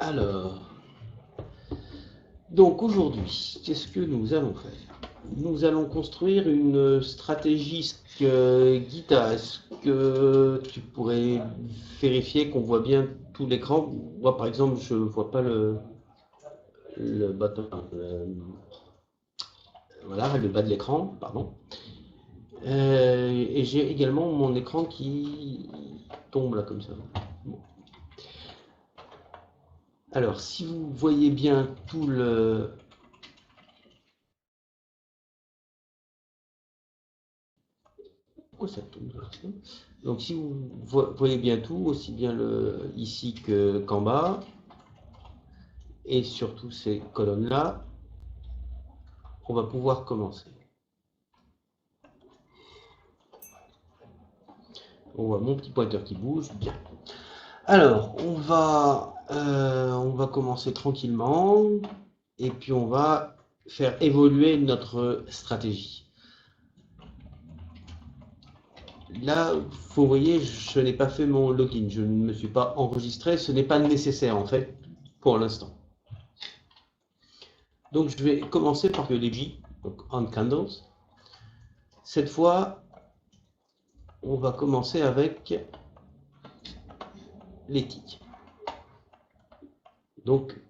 Alors, donc aujourd'hui, qu'est-ce que nous allons faire? Nous allons construire une stratégie Gita. Est-ce que tu pourrais vérifier qu'on voit bien tout l'écran? Moi, par exemple, je ne vois pas le bâton, voilà, le bas de l'écran, pardon. Et j'ai également mon écran qui tombe là comme ça. Bon. Alors, si vous voyez bien tout le... Pourquoi ça tombe là? Donc, si vous voyez bien tout, aussi bien ici qu'en bas, et surtout ces colonnes-là, on va pouvoir commencer. On voit mon petit pointeur qui bouge, bien. Alors, on va commencer tranquillement, et puis on va faire évoluer notre stratégie. Là, vous voyez, je n'ai pas fait mon login, je ne me suis pas enregistré, ce n'est pas nécessaire en fait pour l'instant. Donc je vais commencer par les J, donc on candles. Cette fois, on va commencer avec les ticks. Donc,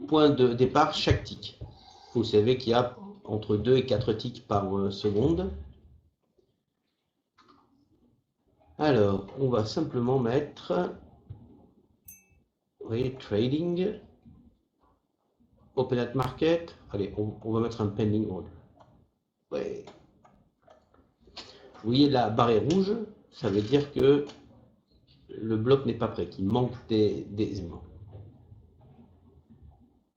point de départ, chaque tick. Vous savez qu'il y a entre 2 et 4 ticks par seconde. Alors, on va simplement mettre, vous voyez, trading, open at market. Allez, on va mettre un pending order. Ouais. Vous voyez la barre rouge, ça veut dire que le bloc n'est pas prêt, qu'il manque des éléments.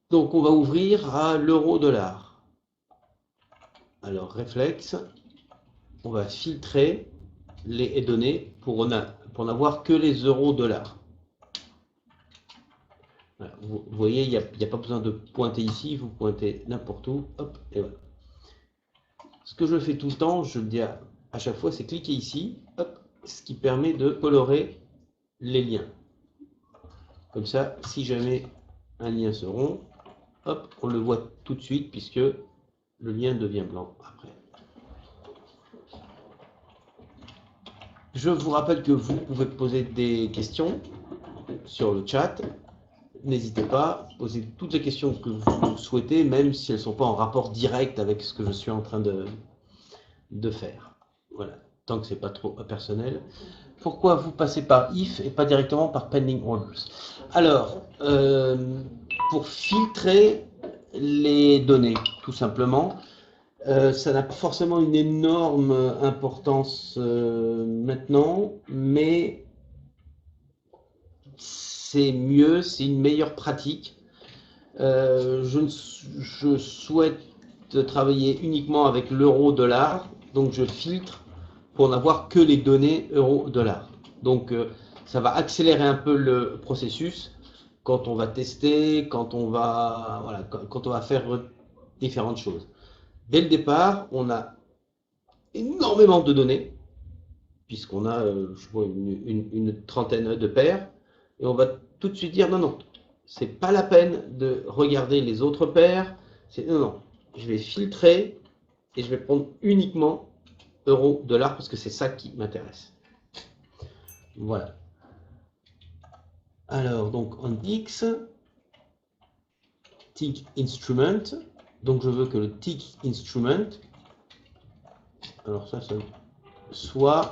Donc on va ouvrir à l'euro-dollar. Alors réflexe, on va filtrer les données pour n'avoir que les euros-dollars. Voilà. Vous voyez, il n'y a pas besoin de pointer ici, vous pointez n'importe où, hop, et voilà. Ce que je fais tout le temps, je le dis à chaque fois, c'est cliquer ici, hop, ce qui permet de colorer les liens. Comme ça, si jamais un lien se rompt, hop, on le voit tout de suite puisque le lien devient blanc après. Je vous rappelle que vous pouvez poser des questions sur le chat. N'hésitez pas, posez toutes les questions que vous souhaitez, même si elles ne sont pas en rapport direct avec ce que je suis en train de faire. Voilà, tant que ce n'est pas trop personnel. Pourquoi vous passez par if et pas directement par pending orders? Alors, pour filtrer les données, tout simplement. Ça n'a pas forcément une énorme importance maintenant, mais c'est mieux, c'est une meilleure pratique. Je souhaite travailler uniquement avec l'euro-dollar, donc je filtre pour n'avoir que les données euro-dollar. Donc ça va accélérer un peu le processus quand on va tester, quand on va faire différentes choses. Dès le départ, on a énormément de données, puisqu'on a je vois une trentaine de paires, et on va tout de suite dire non, non, c'est pas la peine de regarder les autres paires, non, non, je vais filtrer et je vais prendre uniquement euro, dollar, parce que c'est ça qui m'intéresse. Voilà. Alors, donc, on X, tick instrument, donc je veux que le tick instrument, alors ça soit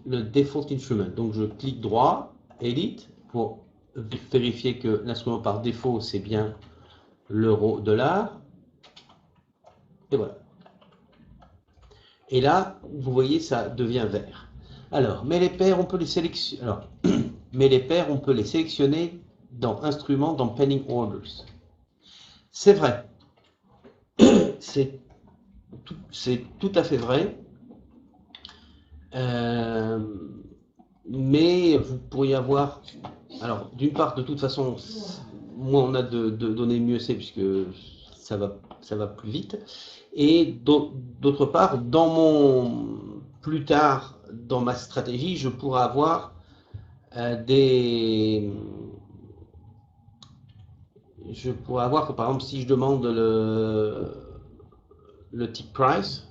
le default instrument. Donc je clique droit, edit, pour vérifier que l'instrument par défaut c'est bien l'euro-dollar. Et voilà. Et là, vous voyez, ça devient vert. Alors, mais les paires, on peut les sélectionner. Alors, mais les paires, on peut les sélectionner dans Instruments, dans Pending Orders. C'est vrai. C'est tout à fait vrai. Mais vous pourriez avoir... Alors, d'une part, de toute façon, moins on a de données, mieux c'est, puisque ça va plus vite. Et d'autre part, plus tard, dans ma stratégie, je pourrais avoir je pourrais avoir que par exemple si je demande le tick price,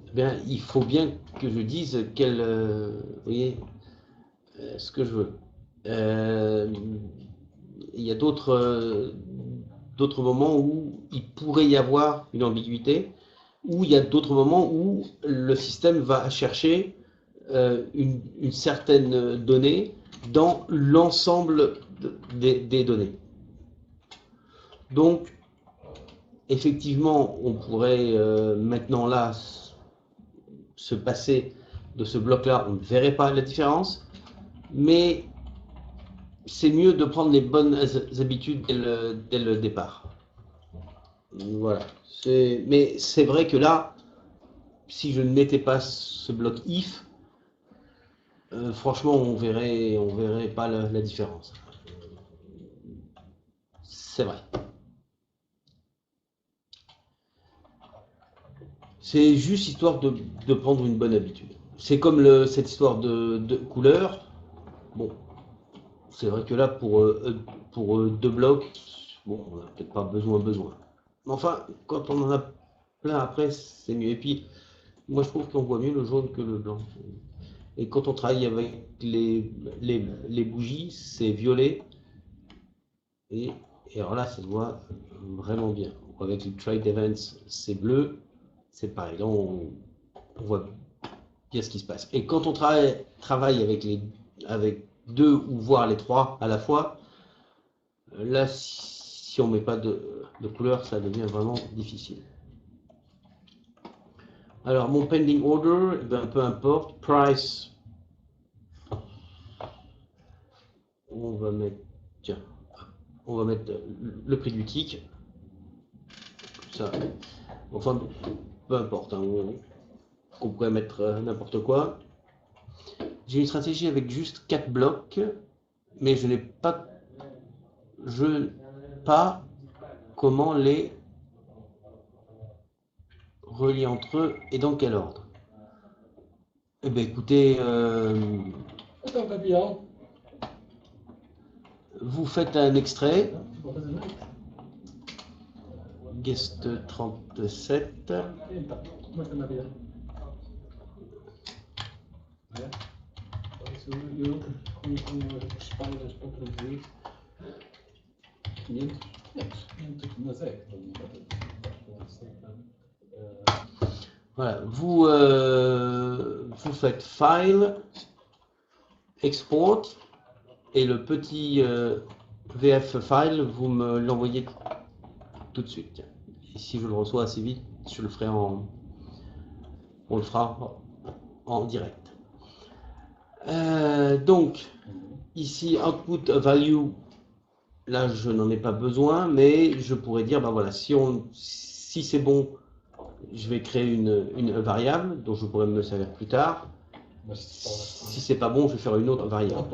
eh bien, il faut bien que je dise quel, vous voyez, ce que je veux. Il y a d'autres moments où il pourrait y avoir une ambiguïté, où il y a d'autres moments où le système va chercher une certaine donnée dans l'ensemble des données. Donc, effectivement, on pourrait maintenant là se passer de ce bloc-là, on ne verrait pas la différence, mais c'est mieux de prendre les bonnes habitudes dès le départ. Voilà. Mais c'est vrai que là, si je ne mettais pas ce bloc if, franchement, on verrait pas la différence. C'est vrai. C'est juste histoire de prendre une bonne habitude. C'est comme cette histoire de couleur. Bon, c'est vrai que là, pour deux blocs, bon, on n'a peut-être pas besoin. Mais enfin, quand on en a plein après, c'est mieux. Et puis, moi, je trouve qu'on voit mieux le jaune que le blanc. Et quand on travaille avec les bougies, c'est violet. Et alors là, ça se voit vraiment bien. Avec les trade events, c'est bleu. C'est pareil. Là, on voit bien ce qui se passe. Et quand on travaille avec deux ou voire les trois à la fois, là, si on ne met pas de couleur, ça devient vraiment difficile. Alors, mon pending order, ben, peu importe. Price, on va mettre le prix du tick. Ça, enfin, peu importe. Hein, on pourrait mettre n'importe quoi. J'ai une stratégie avec juste 4 blocs, mais je n'ai pas comment les relier entre eux et dans quel ordre. Eh bien, écoutez, vous faites un extrait. Guest 37. Voilà, vous faites File, Export, et le petit VF file, vous me l'envoyez tout de suite. Et si je le reçois assez vite, je le ferai on le fera en direct. Donc, ici, output value, là, je n'en ai pas besoin, mais je pourrais dire, ben voilà, si c'est bon, je vais créer une variable dont je pourrais me servir plus tard. Si c'est pas bon, je vais faire une autre variable.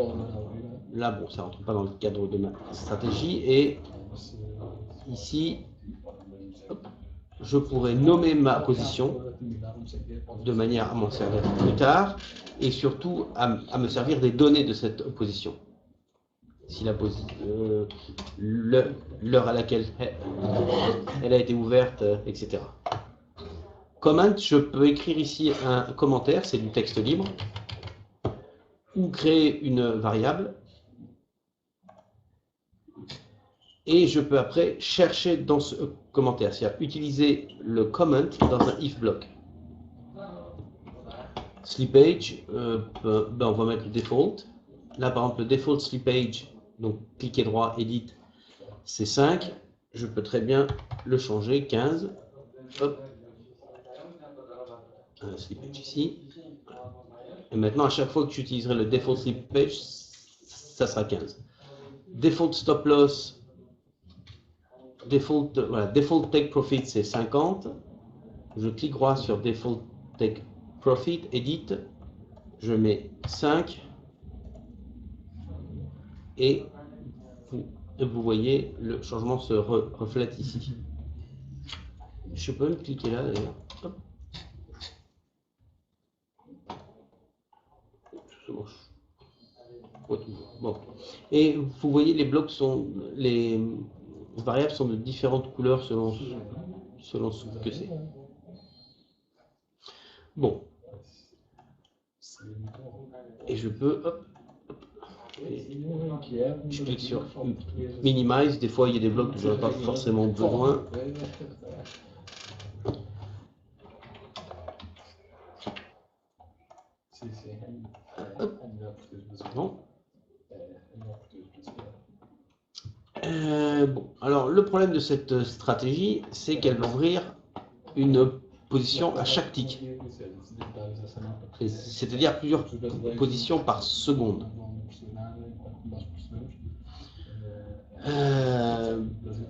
Là, bon, ça rentre pas dans le cadre de ma stratégie. Et ici, hop, je pourrais nommer ma position de manière à m'en servir plus tard et surtout à me servir des données de cette position. Si l'heure à laquelle elle a été ouverte, etc. Comment, je peux écrire ici un commentaire, c'est du texte libre, ou créer une variable, et je peux après chercher dans ce commentaire, c'est-à-dire utiliser le comment dans un if block. Slippage, ben on va mettre le default. Là, par exemple, le default slippage, donc cliquez droit, edit, c'est 5. Je peux très bien le changer, 15. Hop. Un slippage ici. Et maintenant, à chaque fois que j'utiliserai le default slippage, ça sera 15. Default stop loss, default take profit, c'est 50. Je clique droit sur default take profit, edit, je mets 5. Et vous voyez, le changement se reflète ici. Je peux même cliquer là d'ailleurs. Bon. Et vous voyez, les blocs sont, les variables sont de différentes couleurs selon ce que c'est. Bon. Et je peux, hop, je clique sur Minimize. Des fois, il y a des blocs que je n'ai pas forcément besoin. Non. Bon, alors le problème de cette stratégie, c'est qu'elle va ouvrir une position à chaque tick. C'est-à-dire plusieurs positions par seconde.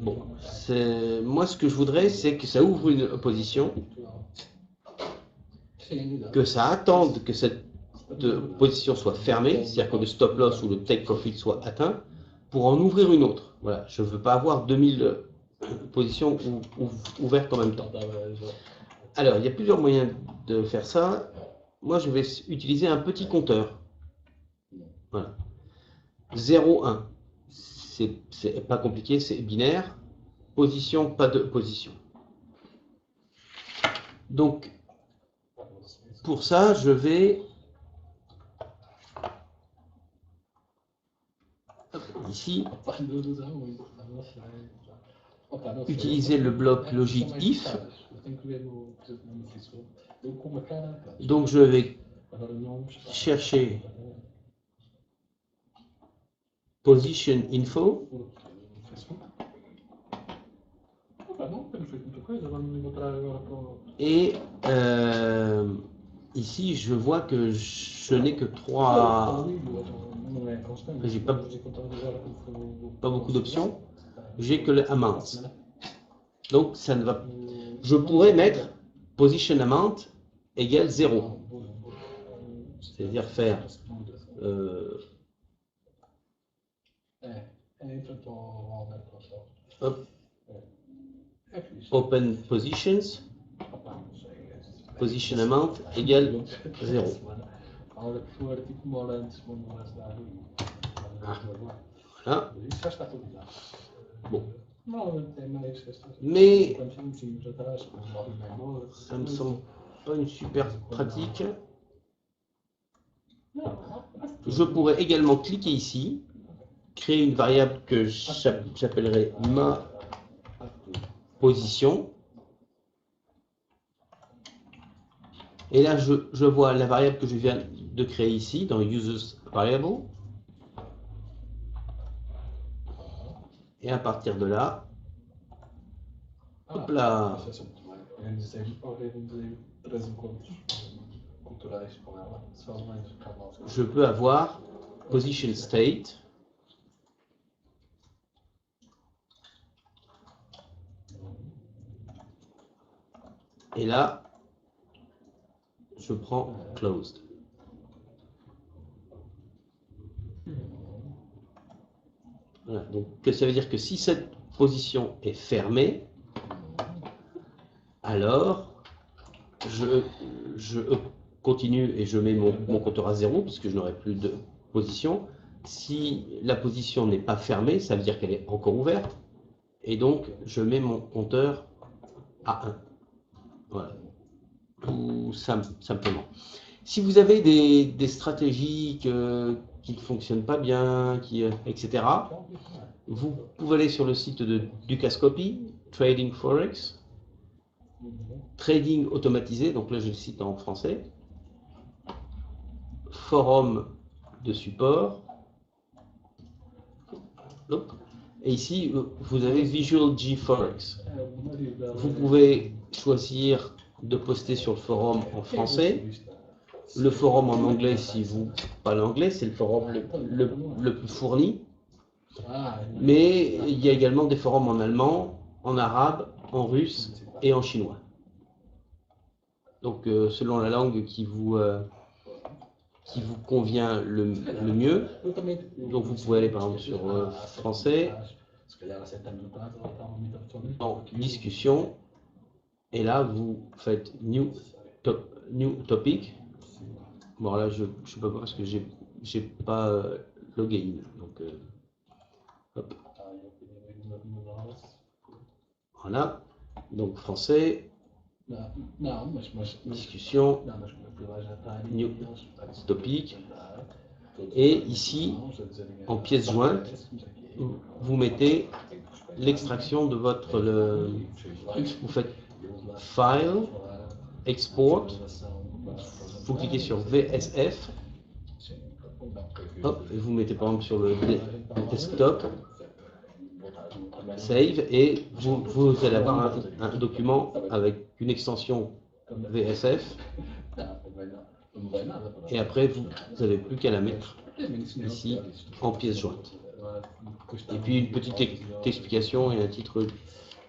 Bon, moi ce que je voudrais, c'est que ça ouvre une position, que ça attende que cette position soit fermée, c'est-à-dire que le stop loss ou le take profit soit atteint, pour en ouvrir une autre. Voilà, je ne veux pas avoir 2000 positions ouvertes en même temps. Alors, il y a plusieurs moyens de faire ça. Moi, je vais utiliser un petit compteur. Voilà. 0, 1. C'est pas compliqué, c'est binaire. Position, pas de position. Donc, pour ça, je vais ici utiliser le bloc logique if. Donc, je vais chercher position info. Et ici, je vois que je n'ai que 3. J'ai pas beaucoup d'options. J'ai que le amount. Donc, ça ne va. Je pourrais mettre position amount égale 0. C'est-à-dire faire hop, open positions, position amount égale 0. Voilà. Bon. Mais ça me semble pas une super pratique. Je pourrais également cliquer ici, créer une variable que j'appellerai ma position. Et là, je vois la variable que je viens de créer ici, dans Users Variable. Et à partir de là, hop là, je peux avoir position state. Et là, je prends closed. Voilà, donc ça veut dire que si cette position est fermée, alors je continue et je mets mon compteur à 0 puisque je n'aurai plus de position. Si la position n'est pas fermée, ça veut dire qu'elle est encore ouverte. Et donc, je mets mon compteur à 1. Voilà. Tout simplement. Si vous avez des stratégies qui ne fonctionnent pas bien, etc., vous pouvez aller sur le site de Dukascopy, Trading Forex, Trading automatisé, donc là je le cite en français, forum de support, et ici vous avez Visual G Forex. Vous pouvez choisir de poster sur le forum en français, le forum en anglais si vous parlez anglais, c'est le forum le plus fourni, mais il y a également des forums en allemand, en arabe, en russe et en chinois. Donc selon la langue qui vous convient le mieux. Donc vous pouvez aller par exemple sur français, en discussion, et là vous faites new topic, Bon, là, je ne sais pas parce que j'ai pas login. Donc, hop. Voilà. Donc, français. Discussion. New topic. Et ici, en pièce jointe, vous mettez l'extraction de votre... vous faites File, Export. Vous cliquez sur VSF. Hop, et vous mettez par exemple sur le desktop. Save. Et vous allez avoir un document avec une extension VSF. Et après, vous n'avez plus qu'à la mettre ici en pièce jointe. Et puis une petite explication et un titre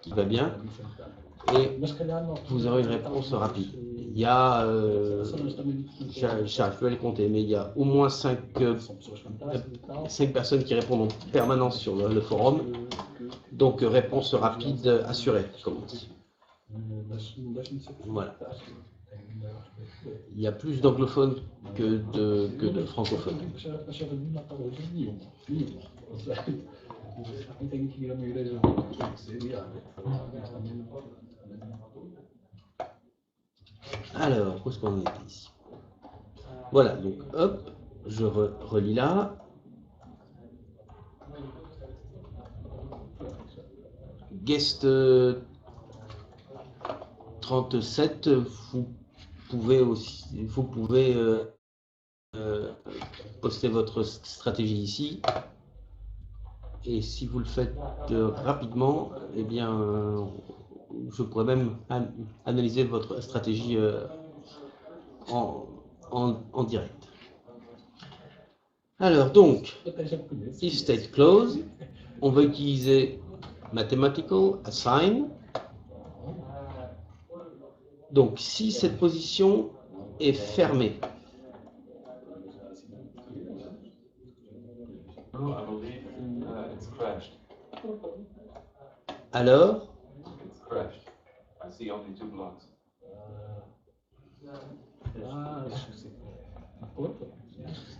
qui va bien. Et vous aurez une réponse rapide. Il y a, j'arrive plus à les compter, mais il y a au moins 5 personnes qui répondent en permanence sur le forum. Donc réponse rapide assurée, comme on dit. Voilà. Il y a plus d'anglophones que de francophones. Alors, où est-ce qu'on est ici? Voilà, donc hop, je relis là. Guest 37, vous pouvez poster votre stratégie ici. Et si vous le faites rapidement, eh bien, je pourrais même analyser votre stratégie en direct. Alors donc, if state close, on va utiliser mathematical assign. Donc si cette position est fermée, alors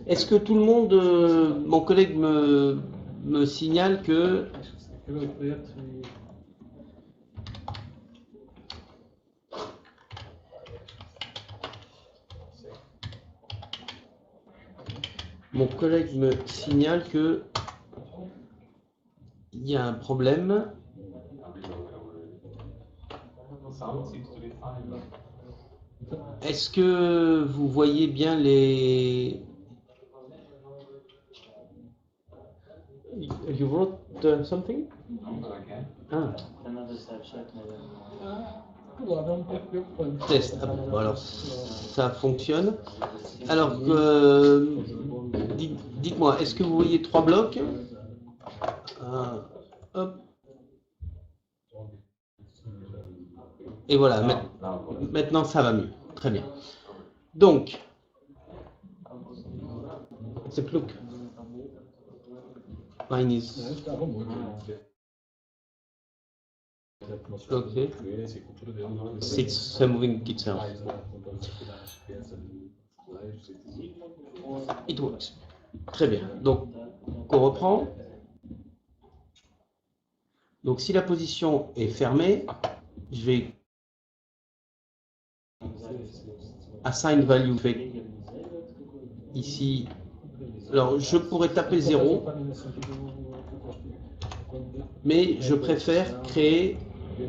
est-ce que tout le monde, mon collègue me signale que il y a un problème. Est-ce que vous voyez bien les... You wrote something? Ah. Test. Ah, bon, alors, ça fonctionne. Alors, dites-moi, est-ce que vous voyez 3 blocs? Hop. Et voilà, maintenant ça va mieux. Très bien. Donc, c'est look. Mine is... Okay. It's moving itself. It works. Très bien. Donc, on reprend. Donc, si la position est fermée, je vais assign value fait ici. Alors, je pourrais taper 0, mais je préfère créer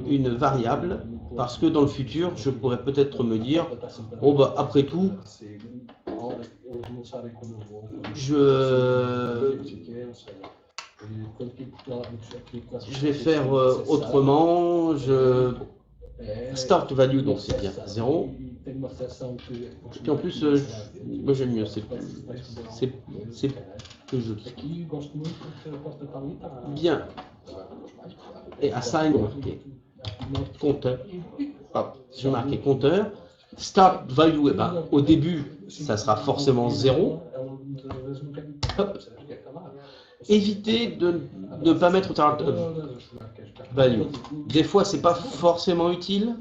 une variable parce que dans le futur, je pourrais peut-être me dire, oh bah après tout, je vais faire autrement. Start value, donc c'est bien 0. Puis en plus, moi j'aime mieux, c'est plus joli. Bien. Et assign, compteur. Je vais marquer compteur. Start value, eh ben, au début, ça sera forcément 0. Hop. Évitez de ne pas mettre start value. Des fois, c'est pas forcément utile.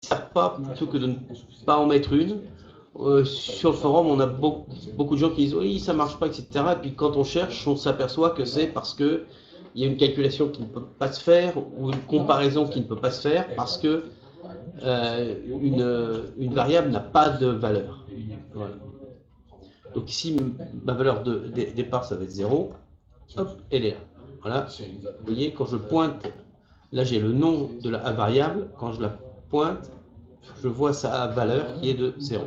sert pas plutôt que de ne pas en mettre une. Sur le forum, on a beaucoup de gens qui disent oui, ça marche pas, etc. Et puis quand on cherche, on s'aperçoit que c'est parce que il y a une calculation qui ne peut pas se faire ou une comparaison qui ne peut pas se faire parce que une variable n'a pas de valeur. Voilà. Donc ici, ma valeur de départ, ça va être 0. Hop, elle est là. Voilà. Vous voyez, quand je pointe, là j'ai le nom de la variable. Quand je la pointe, je vois sa valeur qui est de 0.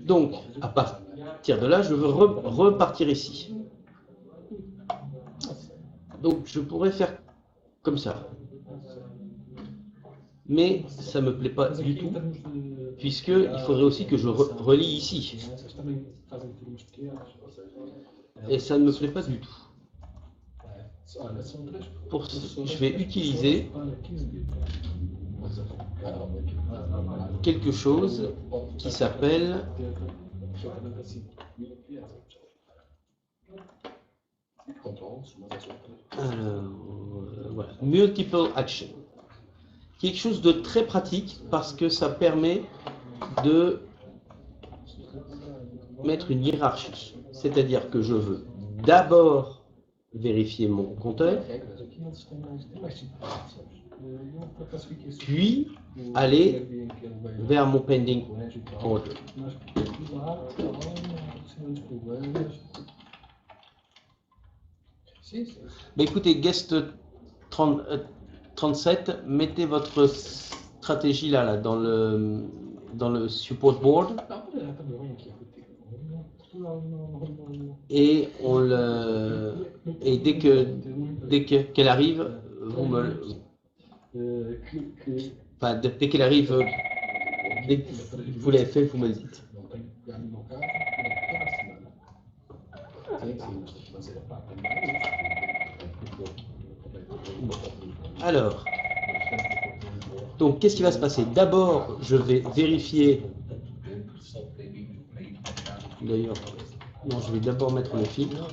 Donc, à partir de là, je veux repartir ici. Donc, je pourrais faire comme ça. Mais ça ne me plaît pas du tout, puisqu'il faudrait aussi que je relie ici. Et ça ne me plaît pas du tout. Pour ce, je vais utiliser quelque chose qui s'appelle voilà, multiple action. Quelque chose de très pratique parce que ça permet de mettre une hiérarchie. C'est-à-dire que je veux d'abord vérifier mon compteur, puis aller vers mon pending order. Mais écoutez, guest 37, mettez votre stratégie là dans le support board et dès qu'elle arrive, vous me enfin, dès qu'elle arrive, dès que vous l'avez fait, vous me le dites. Alors, donc qu'est-ce qui va se passer? D'abord, je vais vérifier. D'ailleurs, non, je vais d'abord mettre le filtre.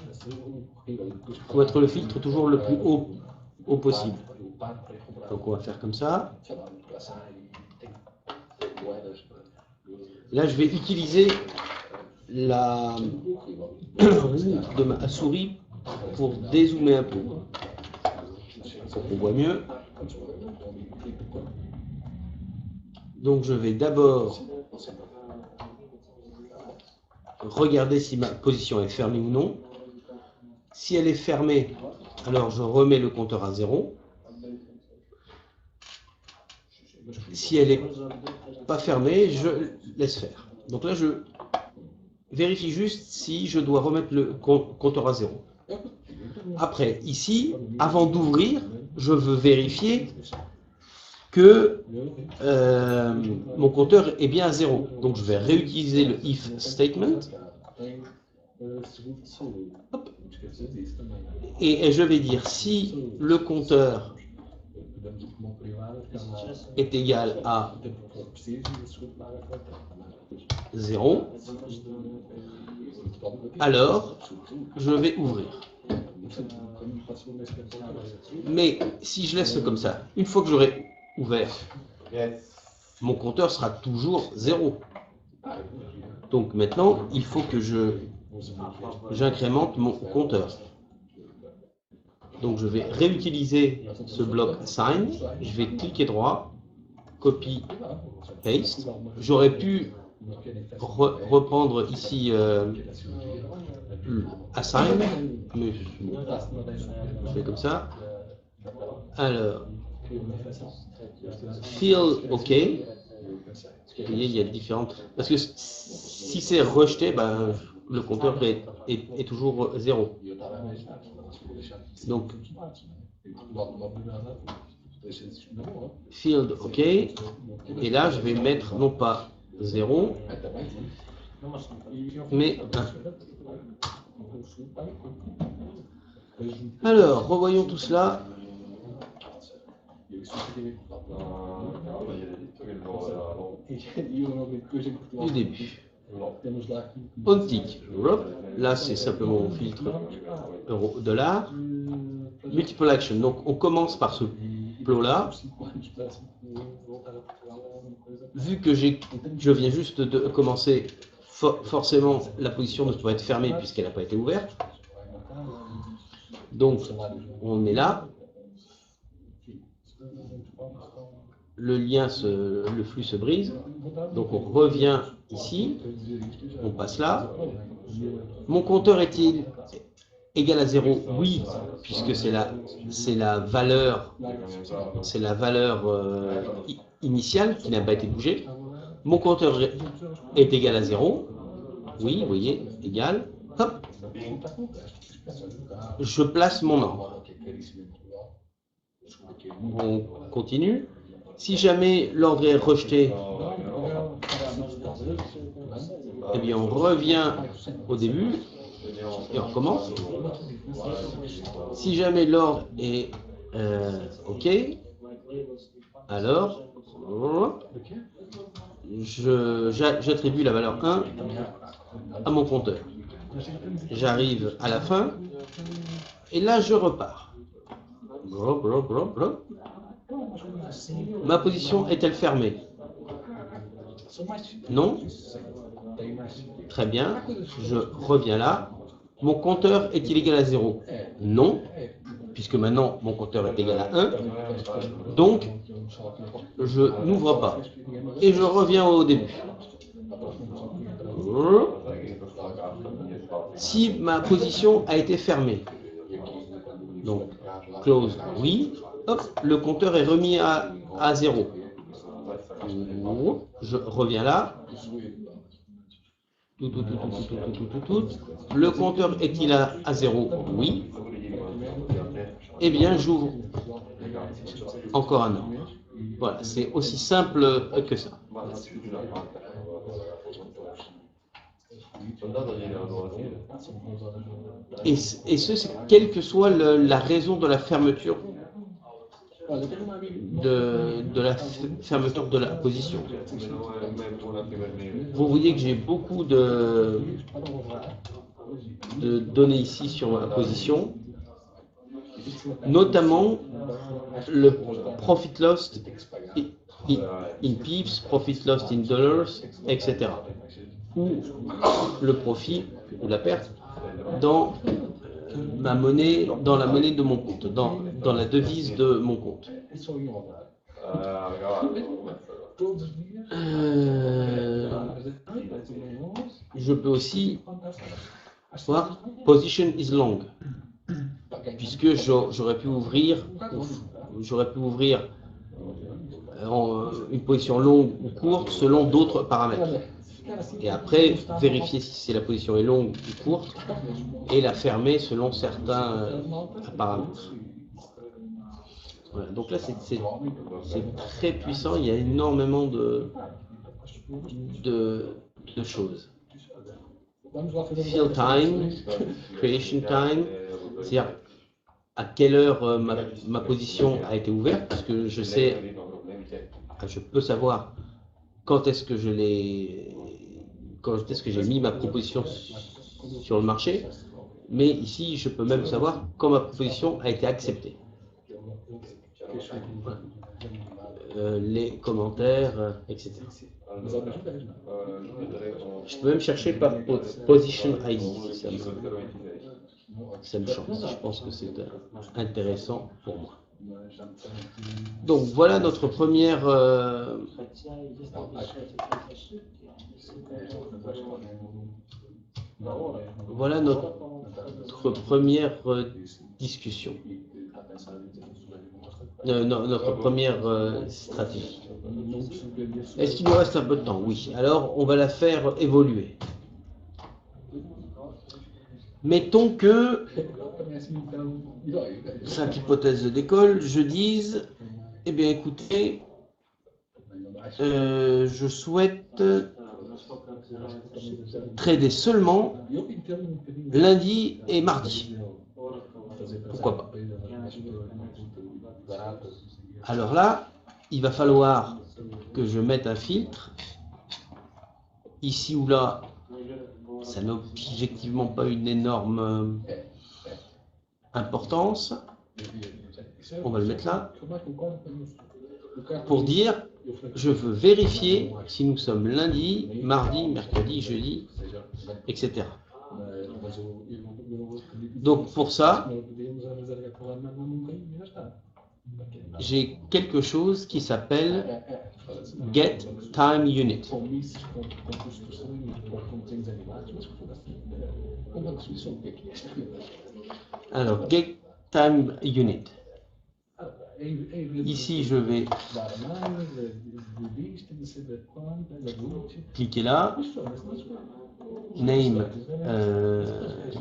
Il faut mettre le filtre toujours le plus haut possible. Donc on va faire comme ça. Là, je vais utiliser la roue de ma souris pour dézoomer un peu, pour qu'on voit mieux. Donc je vais d'abord regarder si ma position est fermée ou non. Si elle est fermée, alors je remets le compteur à 0. Si elle n'est pas fermée, je laisse faire. Donc là, je vérifie juste si je dois remettre le compteur à 0. Après, ici, avant d'ouvrir, je veux vérifier que mon compteur est bien à 0. Donc je vais réutiliser le if statement. Hop. Et je vais dire si le compteur est égal à 0, alors je vais ouvrir. Mais si je laisse comme ça, une fois que j'aurai ouvert, mon compteur sera toujours 0. Donc maintenant, il faut que j'incrémente mon compteur. Donc je vais réutiliser ce bloc sign, je vais cliquer droit, copy, paste. J'aurais pu reprendre ici assign, mais je fais comme ça. Alors, fill OK. Vous voyez, il y a différentes. Parce que si c'est rejeté, ben, le compteur est toujours 0. Donc, field OK. Et là, je vais mettre non pas 0, mais 1. Alors, revoyons tout cela. Du début. On tick. Là, c'est simplement mon filtre euro-dollar. multiple action. Donc, on commence par ce plot-là. Vu que je viens juste de commencer, forcément, la position ne doit être fermée puisqu'elle n'a pas été ouverte. Donc, on est là. Le lien, le flux se brise. Donc, on revient ici. On passe là. Mon compteur est-il égal à 0? Oui, puisque c'est la valeur initiale qui n'a pas été bougée. Mon compteur est égal à 0. Oui, vous voyez, égal. Hop. Je place mon ordre. On continue. Si jamais l'ordre est rejeté, eh bien on revient au début et on recommence. Si jamais l'ordre est OK, alors j'attribue la valeur 1 à mon compteur. J'arrive à la fin et là je repars. Ma position est-elle fermée? Non. Très bien. Je reviens là. Mon compteur est-il égal à 0? Non, puisque maintenant mon compteur est égal à 1. Donc, je n'ouvre pas. Et je reviens au début. Si ma position a été fermée, donc close, oui, hop, le compteur est remis à 0. Je reviens là. Le compteur est-il à 0? Oui. Eh bien, j'ouvre encore un ordre. Voilà, c'est aussi simple que ça. Et ce, c'est quelle que soit la raison de la fermeture de la fermeture de la position. Vous voyez que j'ai beaucoup de données ici sur ma position, notamment le profit lost in pips, profit lost in dollars, etc. Ou le profit ou la perte dans ma monnaie, dans la monnaie de mon compte, dans la devise de mon compte. Je peux aussi voir position is long, puisque j'aurais pu ouvrir une position longue ou courte selon d'autres paramètres. Et après, vérifier si la position est longue ou courte et la fermer selon certains paramètres. Voilà, donc là, c'est très puissant, il y a énormément de choses. Fill time, creation time, c'est-à-dire à quelle heure ma position a été ouverte, parce que je peux savoir quand est-ce que j'ai mis ma proposition sur le marché, mais ici je peux même savoir quand ma proposition a été acceptée. Voilà. Les commentaires, etc. Je peux même chercher par position ID, si ça me change. Je pense que c'est intéressant pour moi. Donc voilà notre première discussion. Notre première stratégie. Est-ce qu'il nous reste un peu de temps? Oui. Alors, on va la faire évoluer. Mettons que, simple hypothèse d'école, je dise, eh bien écoutez, je souhaite trader seulement lundi et mardi. Pourquoi pas? Alors là, il va falloir que je mette un filtre. Ici ou là, ça n'a objectivement pas une énorme importance. On va le mettre là. Pour dire, je veux vérifier si nous sommes lundi, mardi, mercredi, jeudi, etc. Donc pour ça, j'ai quelque chose qui s'appelle Get Time Unit. Alors, Get Time Unit. Ici, je vais cliquer là. Name.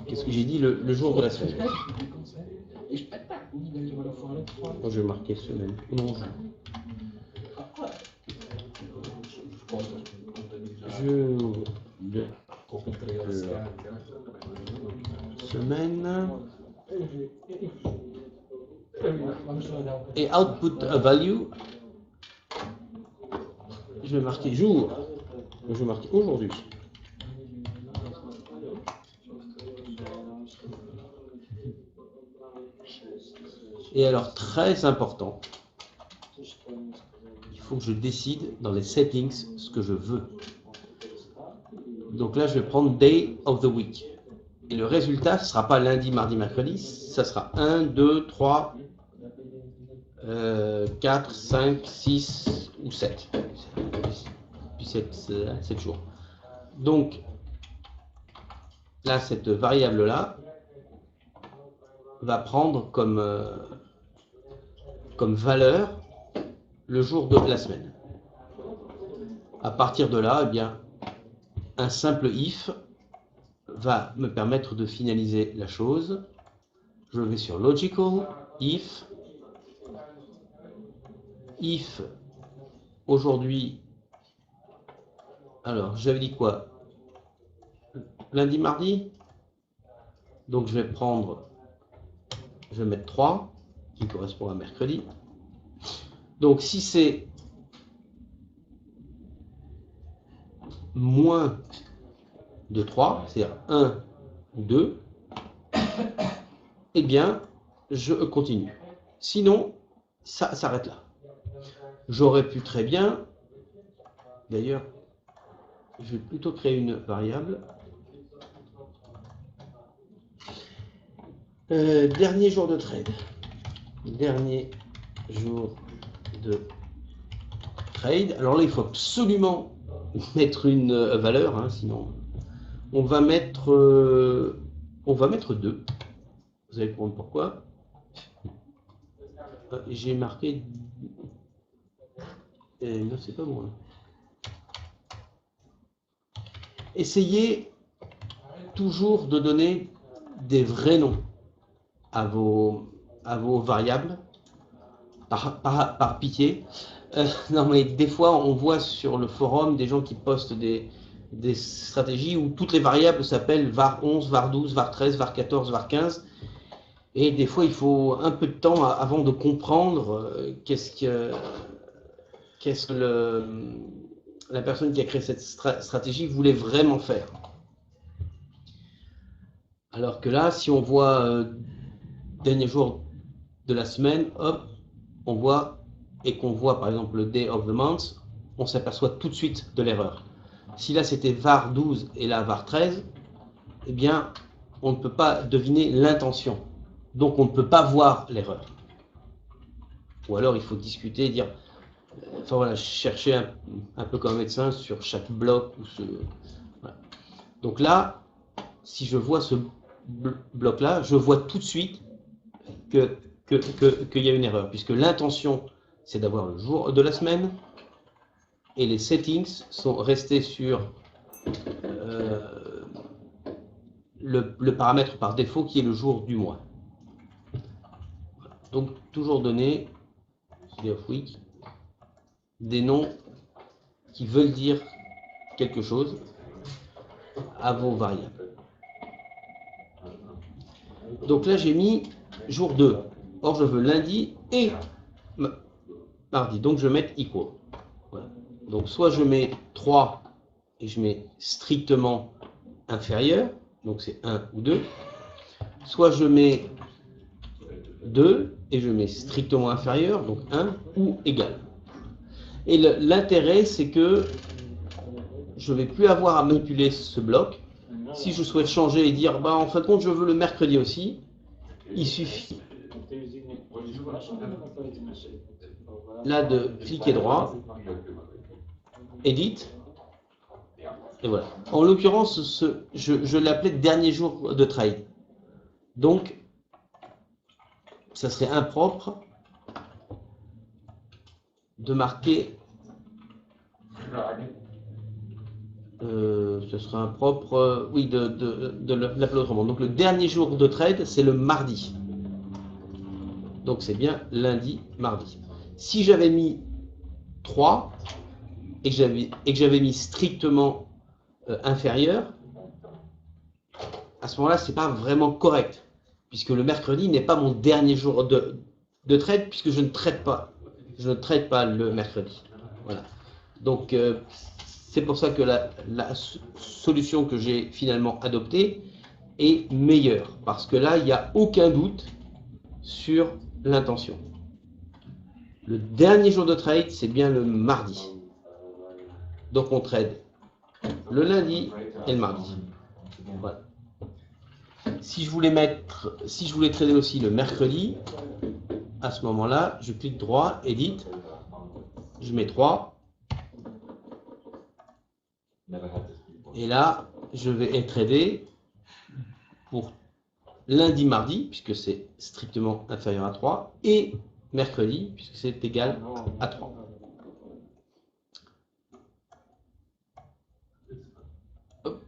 Qu'est-ce que j'ai dit, le jour de la semaine. Moi, je vais marquer semaine. Non, semaine. Et output a value. Je vais marquer jour. Je vais marquer aujourd'hui. Et alors, très important, il faut que je décide dans les settings ce que je veux. Donc là, je vais prendre Day of the Week. Et le résultat, ce ne sera pas lundi, mardi, mercredi, ça sera 1, 2, 3, 4, 5, 6 ou 7. Puis 7 jours. Donc, là, cette variable-là va prendre comme valeur le jour de la semaine. À partir de là, eh bien, un simple if va me permettre de finaliser la chose. Je vais sur Logical, if aujourd'hui, alors j'avais dit quoi? Lundi, mardi? Donc je vais mettre 3, qui correspond à mercredi. Donc si c'est moins de 3, c'est-à-dire 1 ou 2, eh bien, je continue. Sinon, ça s'arrête là. J'aurais pu très bien, d'ailleurs, je vais plutôt créer une variable. Dernier jour de trade. Dernier jour de trade. Alors là, il faut absolument mettre une valeur, hein, sinon on va mettre 2. Vous allez comprendre pourquoi. J'ai marqué. Non, c'est pas bon. Essayez toujours de donner des vrais noms à vos variables, par pitié. Non, mais des fois, on voit sur le forum des gens qui postent des stratégies où toutes les variables s'appellent var 11, var 12, var 13, var 14, var 15. Et des fois, il faut un peu de temps avant de comprendre qu'est-ce que la personne qui a créé cette stratégie voulait vraiment faire. Alors que là, si on voit dernier jour de la semaine, hop, on voit, et qu'on voit par exemple le day of the month, on s'aperçoit tout de suite de l'erreur. Si là c'était var 12 et là var 13, eh bien, on ne peut pas deviner l'intention. Donc on ne peut pas voir l'erreur. Ou alors il faut discuter, dire, enfin voilà, chercher un peu comme un médecin sur chaque bloc. Voilà. Donc là, si je vois ce bloc-là, je vois tout de suite qu'il y a une erreur, puisque l'intention, c'est d'avoir le jour de la semaine, et les settings sont restés sur le paramètre par défaut qui est le jour du mois. Donc, toujours donner day of week, des noms qui veulent dire quelque chose à vos variables. Donc là, j'ai mis jour 2. Or, je veux lundi et mardi. Donc, je vais mettre equal. Voilà. Donc, soit je mets 3 et je mets strictement inférieur. Donc, c'est 1 ou 2. Soit je mets 2, et je mets strictement inférieur, donc 1 ou égal. Et l'intérêt, c'est que je ne vais plus avoir à manipuler ce bloc. Si je souhaite changer et dire, bah, en fin de compte, je veux le mercredi aussi, il suffit là de cliquer droit, Edit, et voilà. En l'occurrence, je l'appelais dernier jour de trade. Donc, ça serait impropre de marquer, ce serait impropre, oui, de l'appeler autrement. Donc, le dernier jour de trade, c'est le mardi. Donc, c'est bien lundi, mardi. Si j'avais mis 3 et que j'avais mis strictement inférieur, à ce moment-là, ce n'est pas vraiment correct, puisque le mercredi n'est pas mon dernier jour de trade, puisque je ne trade pas. Je ne trade pas le mercredi. Voilà. Donc, c'est pour ça que la solution que j'ai finalement adoptée est meilleure, parce que là, il n'y a aucun doute sur l'intention. Le dernier jour de trade, c'est bien le mardi. Donc, on trade le lundi et le mardi. Voilà. Si je voulais trader aussi le mercredi, à ce moment-là, je clique droit, Edit, je mets 3. Et là, je vais trader pour lundi, mardi, puisque c'est strictement inférieur à 3, et mercredi, puisque c'est égal à 3. Hop.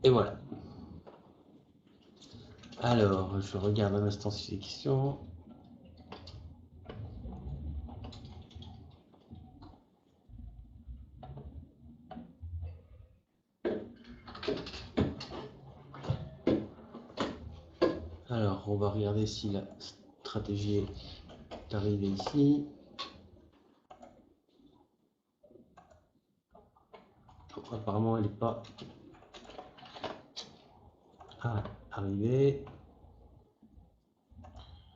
Et voilà. Alors, je regarde un instant si j'ai des questions. Alors, on va regarder si la stratégie est arrivée ici. Apparemment, elle n'est pas arrivée.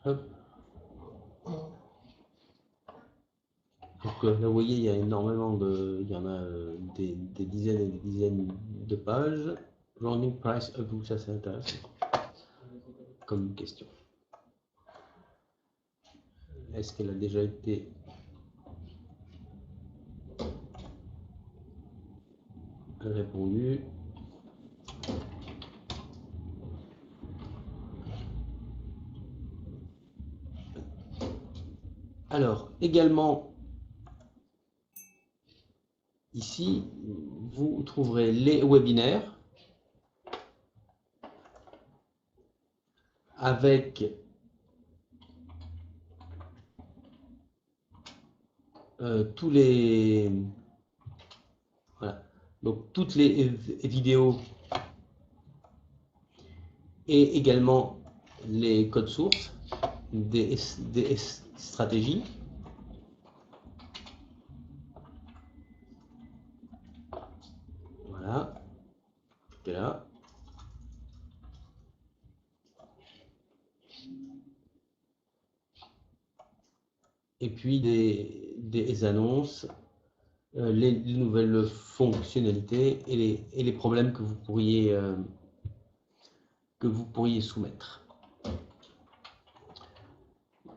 Hop. Donc là, vous voyez, il y a énormément il y en a des dizaines et des dizaines de pages. Running price up, ça c'est intéressant comme question. Est-ce qu'elle a déjà été répondue? Alors, également, ici, vous trouverez les webinaires avec tous les... Voilà. Donc, toutes les vidéos et également les codes sources des stratégies. Voilà. Tout est là. Et puis des annonces, les nouvelles fonctionnalités et les problèmes que vous pourriez soumettre.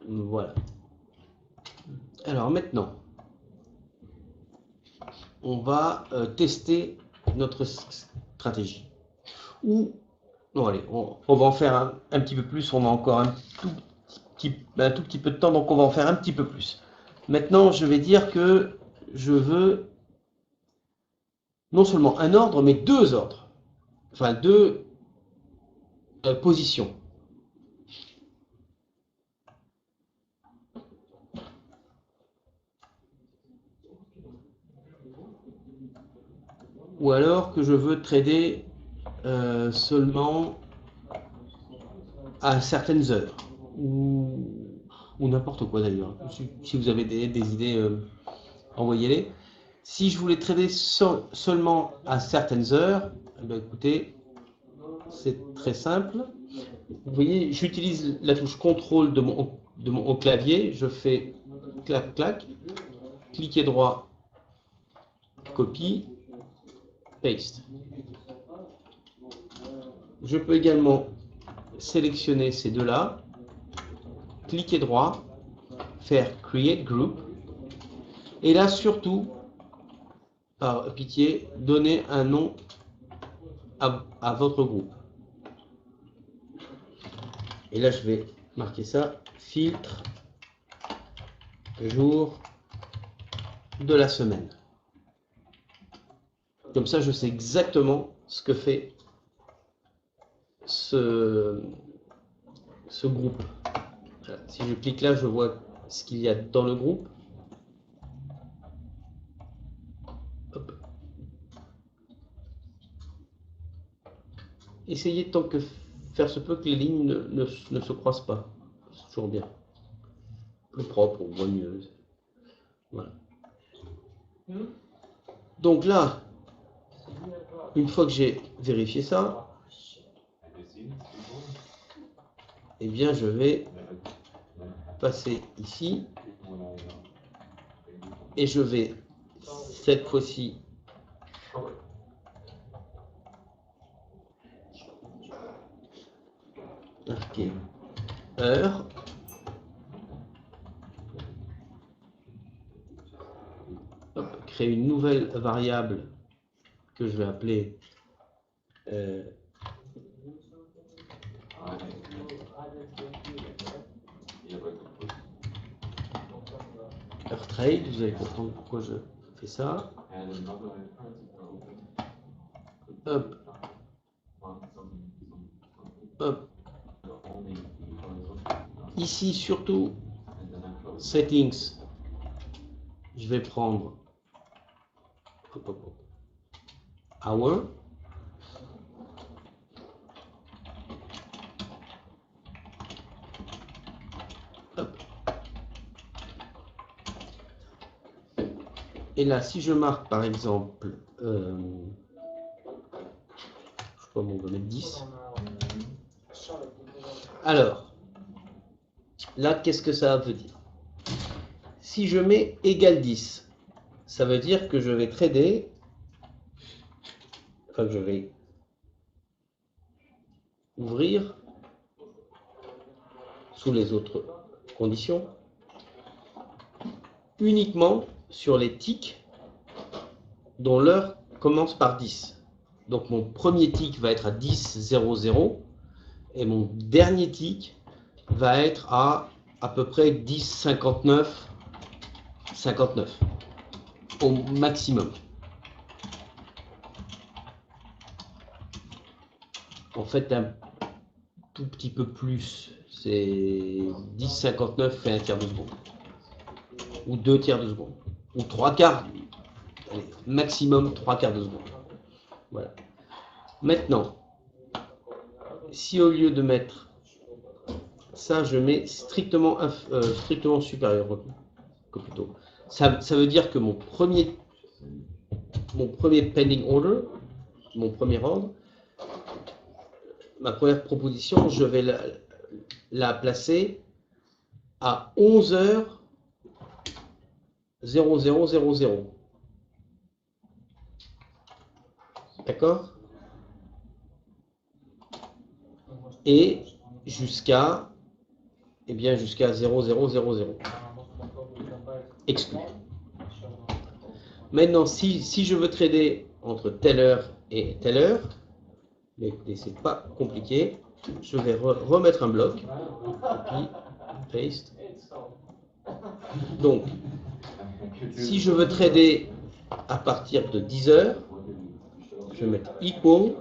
Voilà. Alors maintenant, on va tester notre stratégie. Non, allez, on va en faire un petit peu plus. On a encore un tout petit peu de temps, donc on va en faire un petit peu plus. Maintenant, je vais dire que je veux non seulement un ordre, mais 2 ordres. Enfin, 2 positions. Ou alors que je veux trader seulement à certaines heures. Ou n'importe quoi d'ailleurs. Si vous avez des idées, envoyez-les. Si je voulais trader seulement à certaines heures, eh bien, écoutez, c'est très simple. Vous voyez, j'utilise la touche contrôle de mon clavier. Je fais clac, clac, cliquez droit, copie, paste. Je peux également sélectionner ces deux-là, cliquer droit, faire Create Group. Et là, surtout, par pitié, donnez un nom à votre groupe. Et là, je vais marquer ça, filtre, jour de la semaine. Comme ça, je sais exactement ce que fait ce groupe. Voilà. Si je clique là, je vois ce qu'il y a dans le groupe. Hop. Essayez tant que faire se peut que les lignes ne se croisent pas. C'est toujours bien. Plus propre, on voit mieux. Voilà. Donc là, une fois que j'ai vérifié ça, eh bien je vais passer ici et je vais cette fois-ci marquer heure. Hop, créer une nouvelle variable que je vais appeler heure trade. Vous allez comprendre pourquoi je fais ça. Hop. Hop. Ici, surtout, settings, je vais prendre hour. Hop. Et là, si je marque par exemple, je sais pas, on va mettre 10. Alors, là, qu'est-ce que ça veut dire? Si je mets égal 10, ça veut dire que je vais trader, enfin que je vais ouvrir sous les autres conditions, uniquement sur les ticks dont l'heure commence par 10. Donc mon premier tick va être à 10,00 et mon dernier tick va être à peu près 10,59 au maximum. En fait, un tout petit peu plus, c'est 10,59 fait un tiers de seconde, ou 2 tiers de seconde, ou 3 quarts, allez, maximum 3 quarts de seconde. Voilà. Maintenant, si au lieu de mettre ça, je mets strictement supérieur, plutôt. Ça veut dire que mon premier pending order, mon premier ordre, ma première proposition, je vais la placer à 11h0000. D'accord? Et jusqu'à 0000. Exclu. Maintenant, si je veux trader entre telle heure et telle heure, mais écoutez, c'est pas compliqué. Je vais remettre un bloc. Copy, paste. Donc, si je veux trader à partir de 10 heures, je vais mettre equal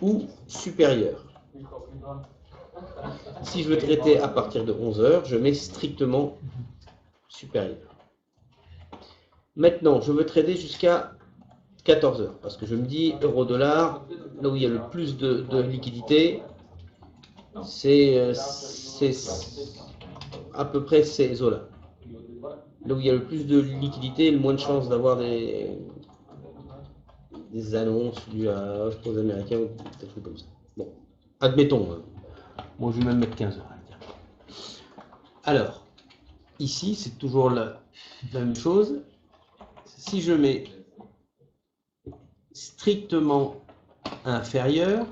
ou supérieur. Si je veux traiter à partir de 11 heures, je mets strictement supérieur. Maintenant, je veux trader jusqu'à 14 heures, parce que je me dis euro-dollar, là où il y a le plus de liquidité, c'est à peu près ces eaux-là. là où il y a le plus de liquidité, le moins de chances d'avoir des annonces du aux Américains ou des trucs comme ça. Bon, admettons. Bon, je vais même mettre 15 heures. Alors, ici, c'est toujours la même chose. Si je mets strictement inférieur,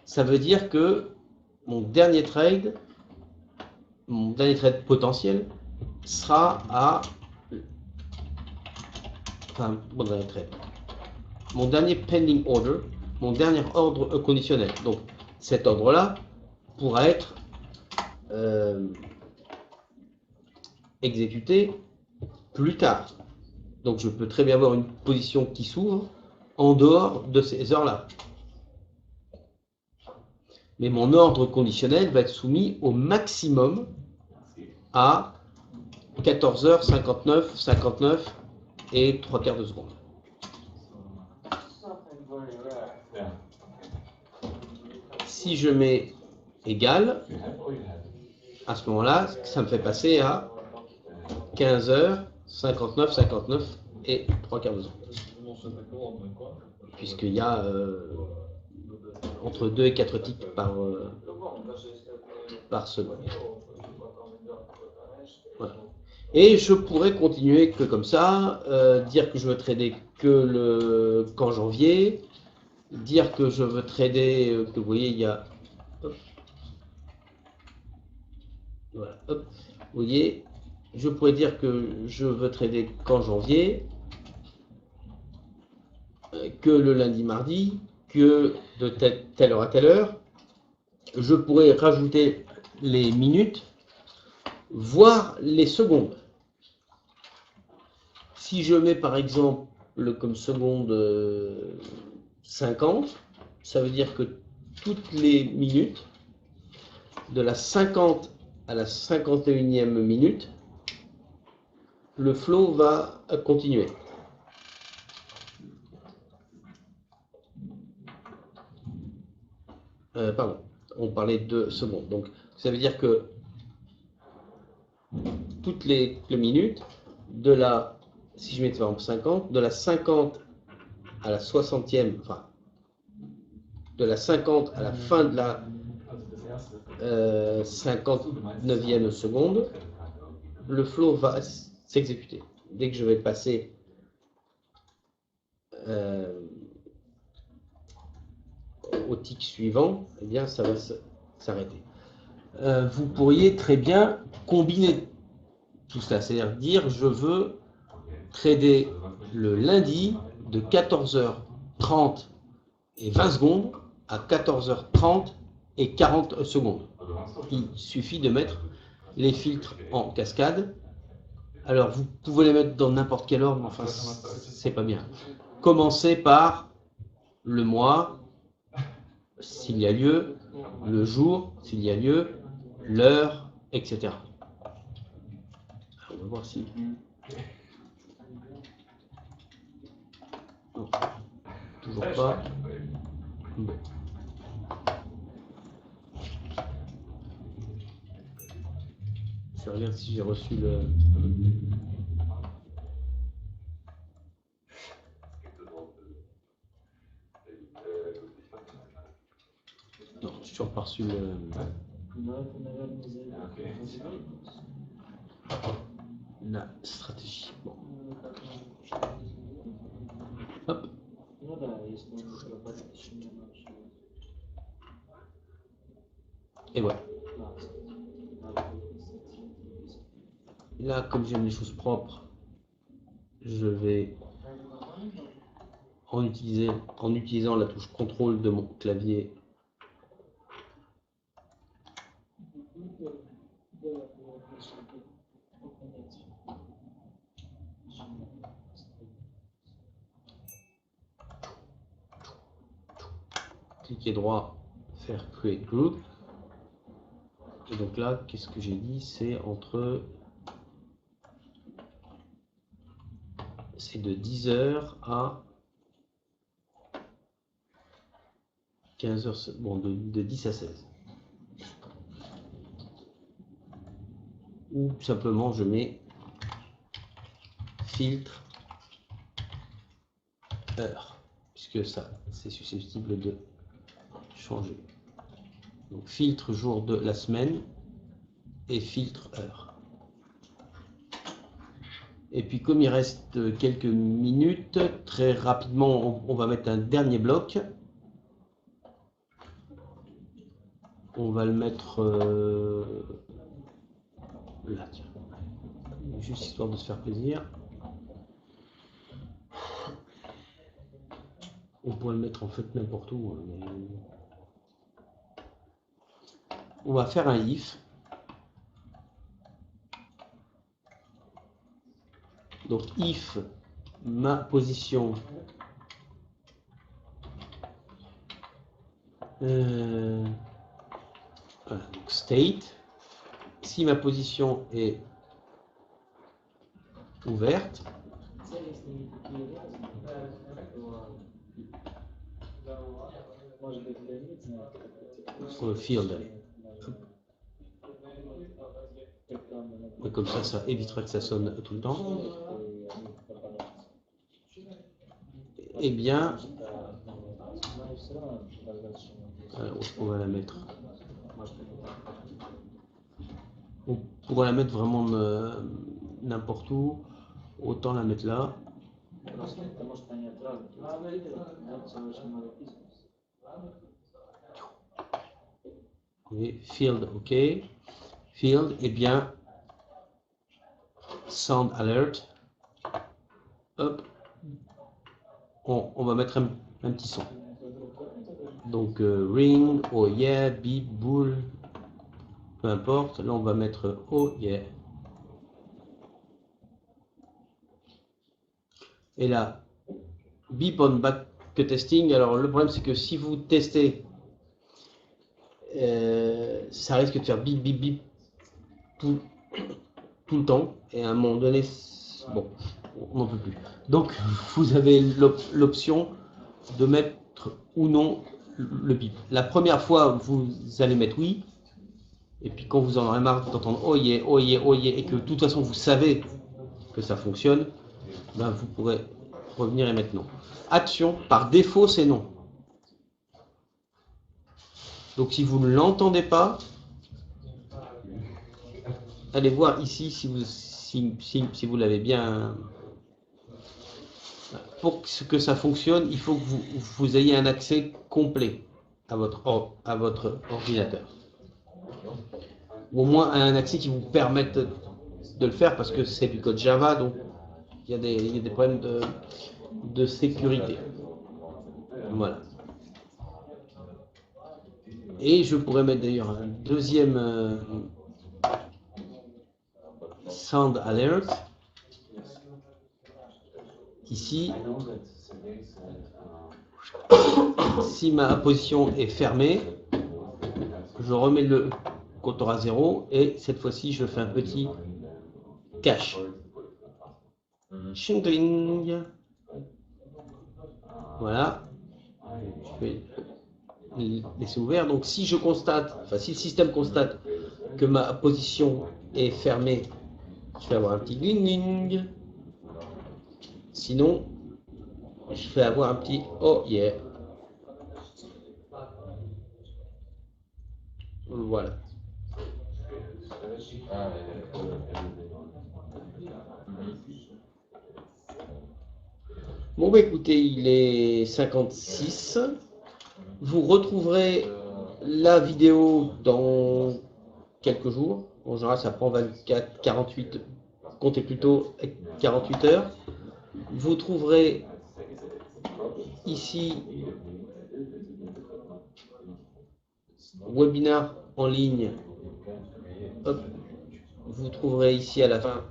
ça veut dire que mon dernier trade potentiel sera à... Enfin, mon dernier pending order, mon dernier ordre conditionnel. Donc, cet ordre-là pourra être exécuté plus tard. Donc, je peux très bien avoir une position qui s'ouvre en dehors de ces heures-là. Mais mon ordre conditionnel va être soumis au maximum à 14h59, 59 et 3/4 de seconde. Si je mets égal, à ce moment-là, ça me fait passer à 15h, 59, 59 et 3/4 de seconde. Puisqu'il y a entre 2 et 4 ticks par seconde. Voilà. Et je pourrais continuer que comme ça, dire que je veux trader que qu'en janvier, dire que je veux trader, que vous voyez, il y a... Hop, voilà, hop, vous voyez, je pourrais dire que je veux trader qu'en janvier, que le lundi, mardi, que de telle heure à telle heure. Je pourrais rajouter les minutes, voire les secondes. Si je mets par exemple comme seconde 50, ça veut dire que toutes les minutes, de la 50 à la 51e minute, le flow va continuer. Pardon, on parlait de secondes. Donc ça veut dire que toutes les minutes, de la, si je mets par exemple 50, de la 50 à la 60e, enfin, de la 50 à la fin de la 59e seconde, le flow va s'exécuter. Dès que je vais passer au tick suivant, eh bien, ça va s'arrêter. Vous pourriez très bien combiner tout cela, c'est-à-dire dire je veux trader le lundi de 14h30 et 20 secondes à 14h30 et 40 secondes. Il suffit de mettre les filtres en cascade. Alors, vous pouvez les mettre dans n'importe quel ordre, mais enfin, c'est pas bien. Commencez par le mois, s'il y a lieu, le jour, s'il y a lieu, l'heure, etc. On va voir si... Non, toujours pas. Bon. Je regarde si j'ai reçu le... Non, je suis toujours pas reçu le... La stratégie. Bon. Hop. Et voilà. Là, comme j'aime les choses propres, je vais, en utilisant la touche contrôle de mon clavier, cliquer droit, faire Create Group. Et donc là, qu'est-ce que j'ai dit? C'est c'est de 10h à 15h, bon, de 10 à 16. Ou simplement, je mets filtre heure, puisque ça, c'est susceptible de changer. Donc, filtre jour de la semaine et filtre heure. Et puis, comme il reste quelques minutes, très rapidement, on va mettre un dernier bloc. On va le mettre là, tiens. Juste histoire de se faire plaisir. On pourrait le mettre en fait n'importe où. Mais... on va faire un if. Donc if ma position voilà, donc state, si ma position est ouverte, sur le field, allez. Et comme ça évitera que ça sonne tout le temps. Eh bien, alors, où est-ce qu'on va la mettre? On pourrait la mettre vraiment n'importe où. Autant la mettre là. Et field, ok. Field, eh bien, sound alert. Hop. On va mettre un petit son. Donc ring, oh yeah, beep, boule, peu importe. Là, on va mettre oh yeah. Et là, beep on back testing. Alors, le problème, c'est que si vous testez, ça risque de faire bip, bip, bip tout le temps. Et à un moment donné, bon, on n'en peut plus. Donc, vous avez l'option de mettre ou non le bip. La première fois, vous allez mettre oui. Et puis, quand vous en aurez marre d'entendre oh yeah, oh yeah, oh yeah, et que de toute façon, vous savez que ça fonctionne, ben, vous pourrez revenir et mettre non. Action, par défaut, c'est non. Donc, si vous ne l'entendez pas, allez voir ici si vous l'avez bien. Pour que ça fonctionne, il faut que vous ayez un accès complet à votre ordinateur. Ou au moins un accès qui vous permette de le faire, parce que c'est du code Java, donc il y a des problèmes de sécurité. Voilà. Et je pourrais mettre d'ailleurs un deuxième sound alert ici. Si ma position est fermée, je remets le compteur à 0 et cette fois-ci je fais un petit cache. Shingling. Voilà. Je vais laisser ouvert. Donc si je constate, enfin si le système constate que ma position est fermée, je vais avoir un petit gling. Sinon, je vais avoir un petit oh yeah. Voilà. Bon, bah écoutez, il est 56. Vous retrouverez la vidéo dans quelques jours. En général, ça prend 24, 48, comptez plutôt 48 heures. Vous trouverez ici webinaire en ligne. Hop. Vous trouverez ici à la fin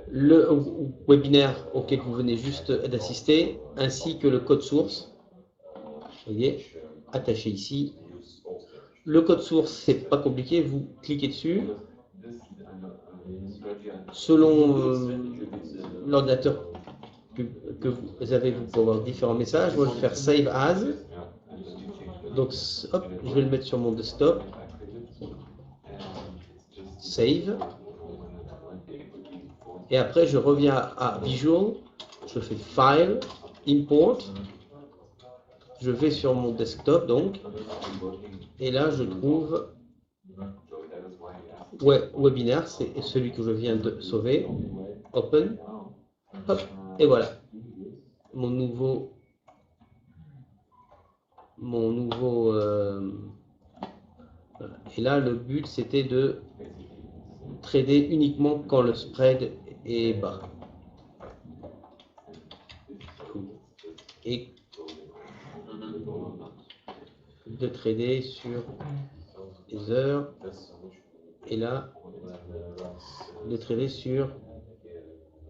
le webinaire auquel vous venez juste d'assister, ainsi que le code source. Vous voyez, attaché ici. Le code source, c'est pas compliqué, vous cliquez dessus. Selon l'ordinateur que vous avez, vous pouvez avoir différents messages. Moi, je vais faire Save As. Donc, hop, je vais le mettre sur mon desktop. Save. Et après, je reviens à Visual, je fais File, Import, je vais sur mon desktop donc, et là je trouve webinaire, c'est celui que je viens de sauver, Open, hop, et voilà, mon nouveau voilà. Et là le but c'était de trader uniquement quand le spread est bas. Et de trader sur les heures. Et là, de trader sur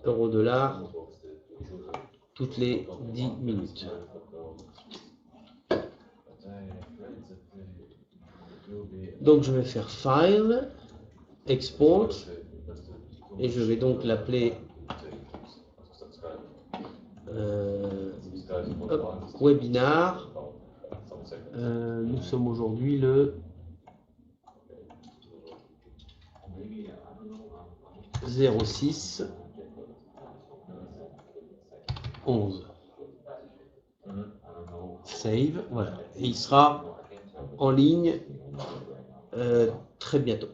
euro-dollar toutes les 10 minutes. Donc je vais faire File, Export, et je vais donc l'appeler Webinar. Nous sommes aujourd'hui le 06 11. Save, voilà. Et il sera en ligne très bientôt.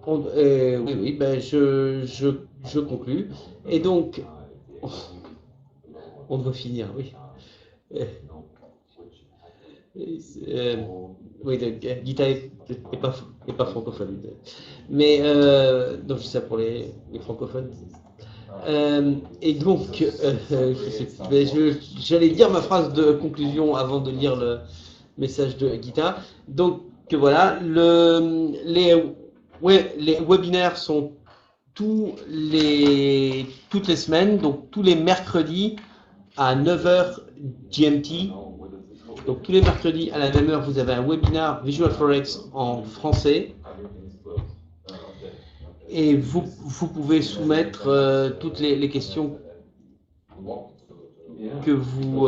Oui, ben je conclus. Et donc, on doit finir, oui. Oui, Gita n'est pas francophone. Mais, donc je sais pour les francophones. Et donc, j'allais dire ma phrase de conclusion avant de lire le message de Gita. Donc voilà, les webinaires sont toutes les semaines, donc tous les mercredis à 9h GMT. Donc tous les mercredis à la même heure, vous avez un webinaire Visual Forex en français. Et vous pouvez soumettre toutes les questions que vous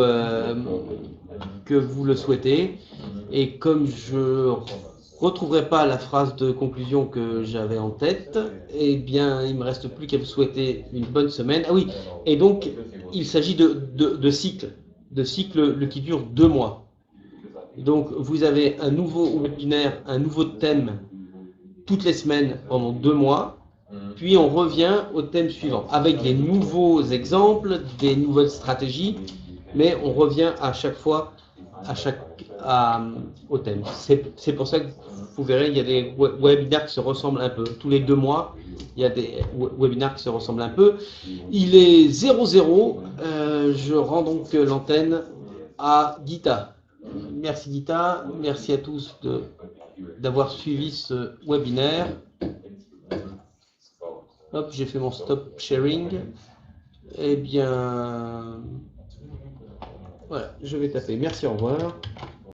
le souhaitez. Et comme je ne retrouverai pas la phrase de conclusion que j'avais en tête, eh bien, il ne me reste plus qu'à vous souhaiter une bonne semaine. Ah oui, et donc, il s'agit de cycles qui durent 2 mois. Donc, vous avez un nouveau webinaire, un nouveau thème toutes les semaines pendant 2 mois, puis on revient au thème suivant, avec des nouveaux exemples, des nouvelles stratégies, mais on revient à chaque fois au thème. C'est pour ça que vous verrez, il y a des webinaires qui se ressemblent un peu. Tous les 2 mois, il y a des webinaires qui se ressemblent un peu. Il est 00, je rends donc l'antenne à Gita. Merci Gita, merci à tous d'avoir suivi ce webinaire. Hop, j'ai fait mon stop sharing. Eh bien, voilà, je vais taper. Merci, au revoir.